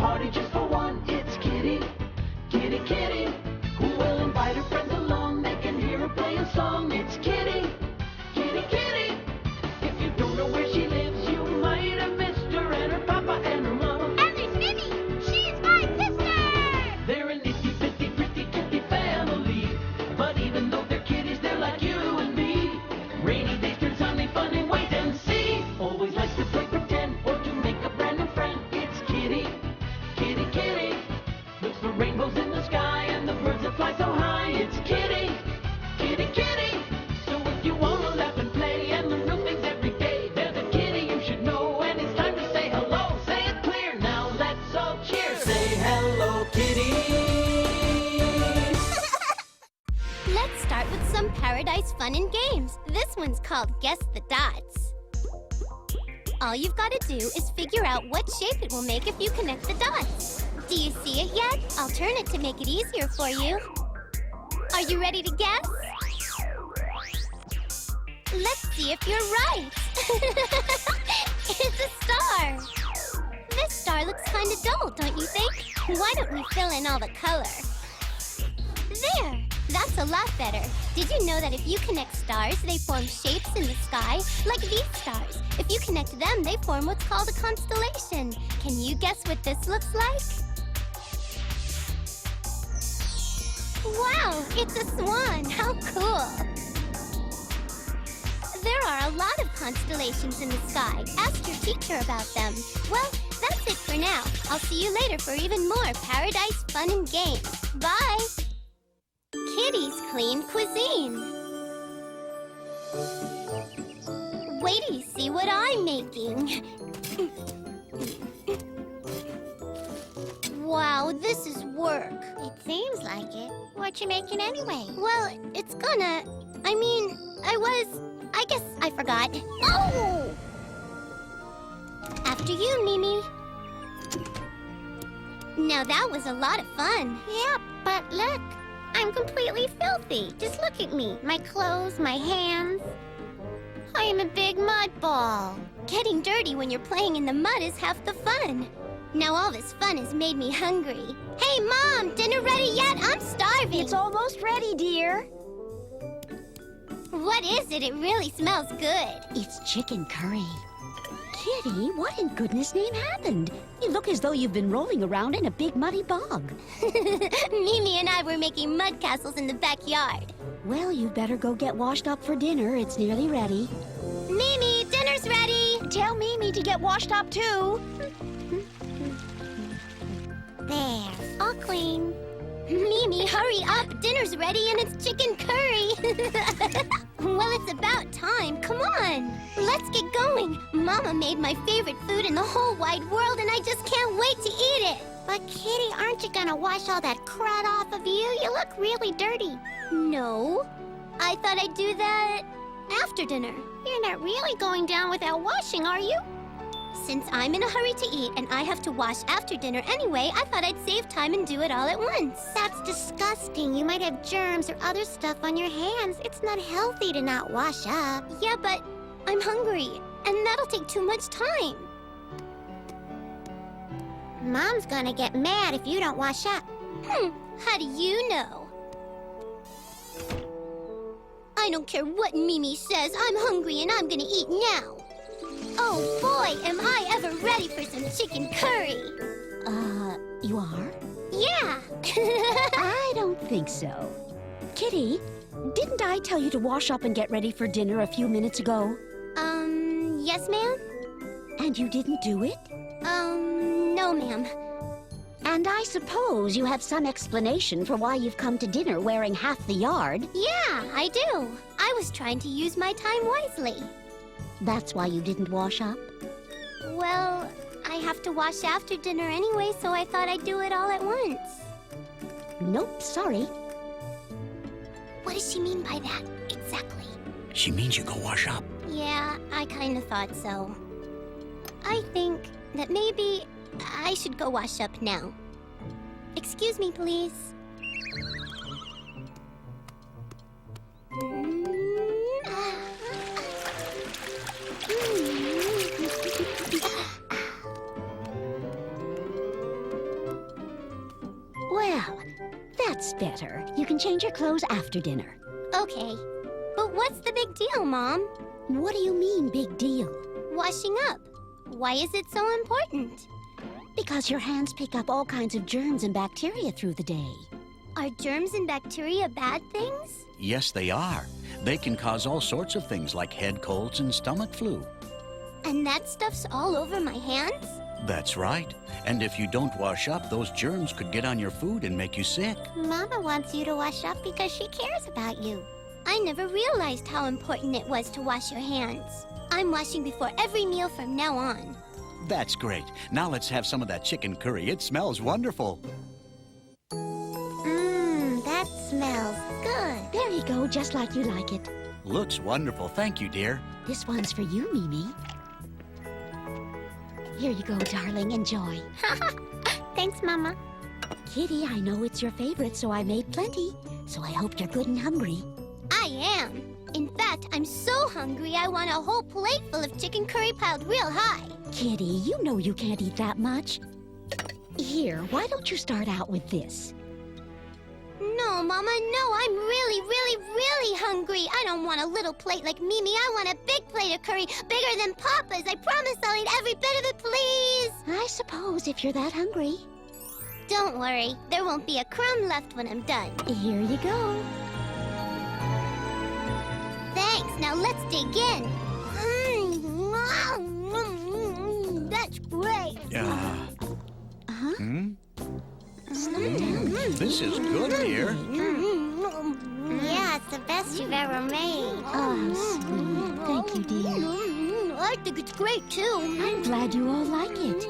party just for one. It's Kitty, Kitty, Kitty, who will invite her friends along. They can hear her playing song. It's Kitty, Kitty, Kitty. If you don't know where she lives, you might have missed her and her papa and her mama. And there's Mimi. She's my sister. They're an itty bitty pretty kitty family, but even though they're kitties, they're like you and me. Rainy days turn sunny, fun and wait and see. Always likes to play pretend or to make a brand new friend. It's Kitty, Kitty, Kitty. Looks for rainbows in the sky and the birds that fly so high. It's Kitty, Kitty, Kitty. So if you wanna laugh and play and learn new things every day, there's a kitty you should know, and it's time to say hello. Say it clear, now let's all cheer. Say hello, kitties. Let's start with some paradise fun and games. This one's called Guess the Dots. All you've got to do is figure out what shape it will make if you connect the dots. Do you see it yet? I'll turn it to make it easier for you. Are you ready to guess? Let's see if you're right. It's a star. This star looks kind of dull, don't you think? Why don't we fill in all the color? There! That's a lot better. Did you know that if you connect stars, they form shapes in the sky? Like these stars. If you connect them, they form what's called a constellation. Can you guess what this looks like? Wow, it's a swan. How cool. There are a lot of constellations in the sky. Ask your teacher about them. Well, that's it for now. I'll see you later for even more paradise fun and games. Bye! Kitty's Clean Cuisine. Wait till you see what I'm making. Wow, this is work. It seems like it. What you making anyway? Well, it's gonna... I guess I forgot. Oh! After you, Mimi. Now that was a lot of fun. Yeah, but look. I'm completely filthy. Just look at me. My clothes, my hands. I am a big mud ball. Getting dirty when you're playing in the mud is half the fun. Now all this fun has made me hungry. Hey, Mom, dinner ready yet? I'm starving. It's almost ready, dear. What is it? It really smells good. It's chicken curry. Kitty, what in goodness name happened? You look as though you've been rolling around in a big muddy bog. Mimi and I were making mud castles in the backyard. Well, you'd better go get washed up for dinner. It's nearly ready. Mimi, dinner's ready. Tell Mimi to get washed up, too. There, all clean. Mimi, hurry up. Dinner's ready and it's chicken curry. Well, it's about time. Come on. Let's get going. Mama made my favorite food in the whole wide world and I just can't wait to eat it. But Kitty, aren't you gonna wash all that crud off of you? You look really dirty. No. I thought I'd do that after dinner. You're not really going down without washing, are you? Since I'm in a hurry to eat and I have to wash after dinner anyway, I thought I'd save time and do it all at once. That's disgusting. You might have germs or other stuff on your hands. It's not healthy to not wash up. Yeah, but I'm hungry, and that'll take too much time. Mom's gonna get mad if you don't wash up. How do you know? I don't care what Mimi says. I'm hungry and I'm gonna eat now. Oh boy, am I ever ready for some chicken curry. You are? Yeah. I don't think so. Kitty, didn't I tell you to wash up and get ready for dinner a few minutes ago? Yes, ma'am? And you didn't do it? No, ma'am. And I suppose you have some explanation for why you've come to dinner wearing half the yard. Yeah, I do. I was trying to use my time wisely. That's why you didn't wash up? Well, I have to wash after dinner anyway, so I thought I'd do it all at once. Nope, sorry. What does she mean by that, exactly? She means you go wash up. Yeah, I kind of thought so. I think that maybe I should go wash up now. Excuse me, please. change your clothes after dinner. Okay. But what's the big deal, Mom? What do you mean, big deal? Washing up. Why is it so important? Because your hands pick up all kinds of germs and bacteria through the day. Are germs and bacteria bad things? Yes, they are. They can cause all sorts of things like head colds and stomach flu. And that stuff's all over my hands? That's right. And if you don't wash up, those germs could get on your food and make you sick. Mama wants you to wash up because she cares about you. I never realized how important it was to wash your hands. I'm washing before every meal from now on. That's great. Now let's have some of that chicken curry. It smells wonderful. That smells good. There you go, just like you like it. Looks wonderful. Thank you, dear. This one's for you, Mimi. Here you go, darling. Enjoy. Thanks, Mama. Kitty, I know it's your favorite, so I made plenty. So I hope you're good and hungry. I am. In fact, I'm so hungry I want a whole plate full of chicken curry piled real high. Kitty, you know you can't eat that much. Here, why don't you start out with this? No, Mama, no. I'm really, really, really hungry. I don't want a little plate like Mimi. I want a big plate of curry, bigger than Papa's. I promise I'll eat every bit of it, please. I suppose if you're that hungry. Don't worry. There won't be a crumb left when I'm done. Here you go. Thanks. Now let's dig in. That's great. Slow down. This is good, dear. Yeah, it's the best you've ever made. Oh, sweet. Thank you, dear. I think it's great, too. I'm glad you all like it.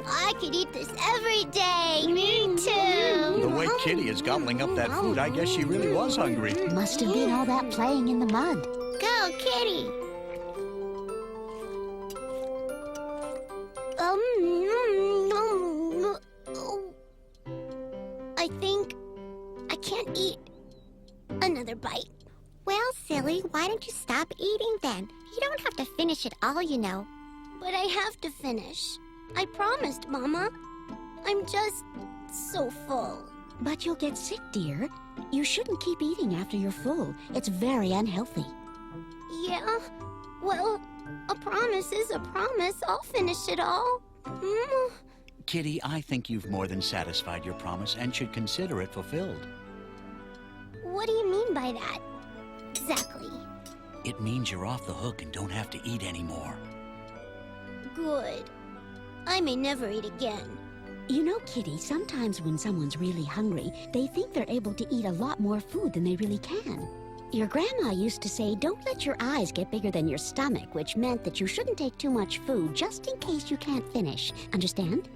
I could eat this every day. Me too. The way Kitty is gobbling up that food, I guess she really was hungry. Must have been all that playing in the mud. Go, Kitty. I think I can't eat another bite. Well, silly, why don't you stop eating then? You don't have to finish it all, you know. But I have to finish. I promised, Mama. I'm just so full. But you'll get sick, dear. You shouldn't keep eating after you're full. It's very unhealthy. Yeah? Well, a promise is a promise. I'll finish it all. Kitty, I think you've more than satisfied your promise and should consider it fulfilled. What do you mean by that? Exactly. It means you're off the hook and don't have to eat anymore. Good. I may never eat again. You know, Kitty, sometimes when someone's really hungry, they think they're able to eat a lot more food than they really can. Your grandma used to say, don't let your eyes get bigger than your stomach, which meant that you shouldn't take too much food just in case you can't finish. Understand?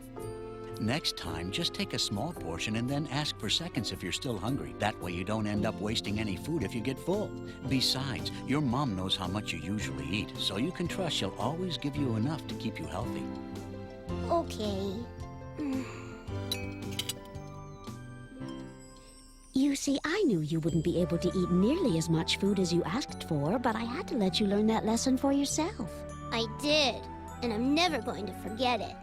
Next time, just take a small portion and then ask for seconds if you're still hungry. That way you don't end up wasting any food if you get full. Besides, your mom knows how much you usually eat, so you can trust she'll always give you enough to keep you healthy. Okay. You see, I knew you wouldn't be able to eat nearly as much food as you asked for, but I had to let you learn that lesson for yourself. I did, and I'm never going to forget it.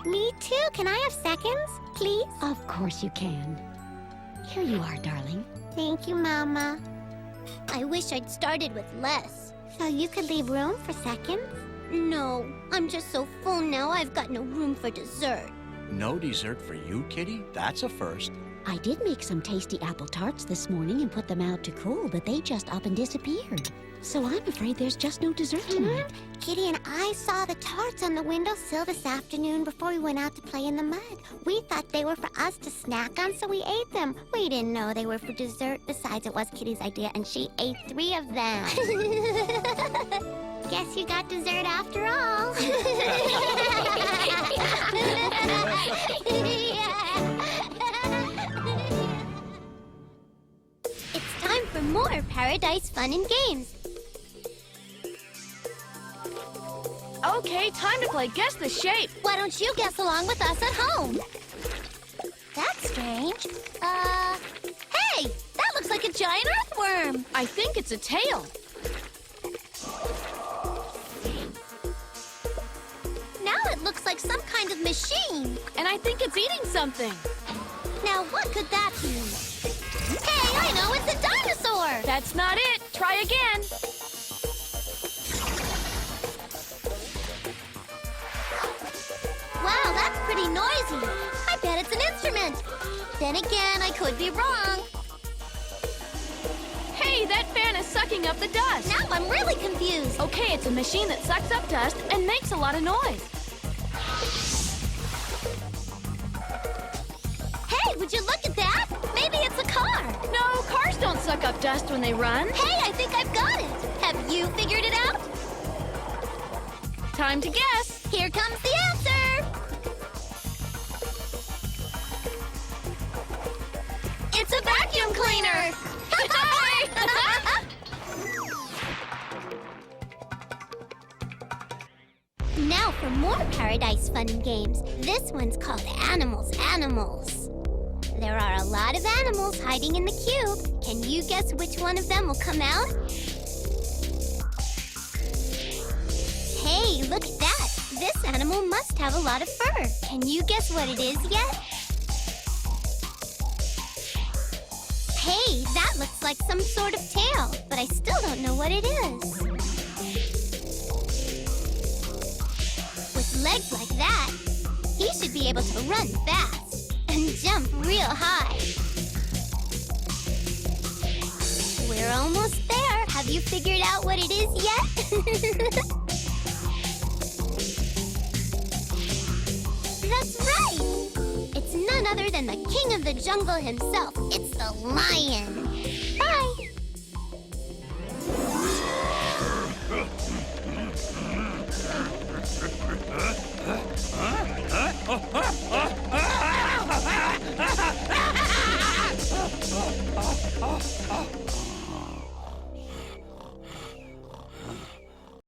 Me too. Can I have seconds, please? Of course you can. Here you are, darling. Thank you, Mama. I wish I'd started with less. So you could leave room for seconds? No, I'm just so full now I've got no room for dessert. No dessert for you, Kitty? That's a first. I did make some tasty apple tarts this morning and put them out to cool, but they just up and disappeared. So I'm afraid there's just no dessert tonight. Kitty and I saw the tarts on the windowsill this afternoon before we went out to play in the mud. We thought they were for us to snack on, so we ate them. We didn't know they were for dessert. Besides, it was Kitty's idea, and she ate 3 of them. Guess you got dessert after all. It's time for more Paradise Fun and Games. Okay, time to play Guess the Shape. Why don't you guess along with us at home? That's strange. Hey! That looks like a giant earthworm! I think it's a tail. Now it looks like some kind of machine. And I think it's eating something. Now what could that be? Hey, I know, it's a dinosaur! That's not it. Try again. Wow, that's pretty noisy. I bet it's an instrument. Then again, I could be wrong. Hey, that fan is sucking up the dust. Now I'm really confused. Okay, it's a machine that sucks up dust and makes a lot of noise. Hey, would you look at that? Maybe it's a car. No, cars don't suck up dust when they run. Hey, I think I've got it. Have you figured it out? Time to guess. Here comes the answer. It's a vacuum cleaner. Now for more Paradise Fun and Games. This one's called Animals. There are a lot of animals hiding in the cube. Can you guess which one of them will come out? Hey, look at that. This animal must have a lot of fur. Can you guess what it is yet? Hey, that looks like some sort of tail, but I still don't know what it is. With legs like that, he should be able to run fast and jump real high. We're almost there. Have you figured out what it is yet? That's right! It's none other than the king of the jungle himself. It's the lion.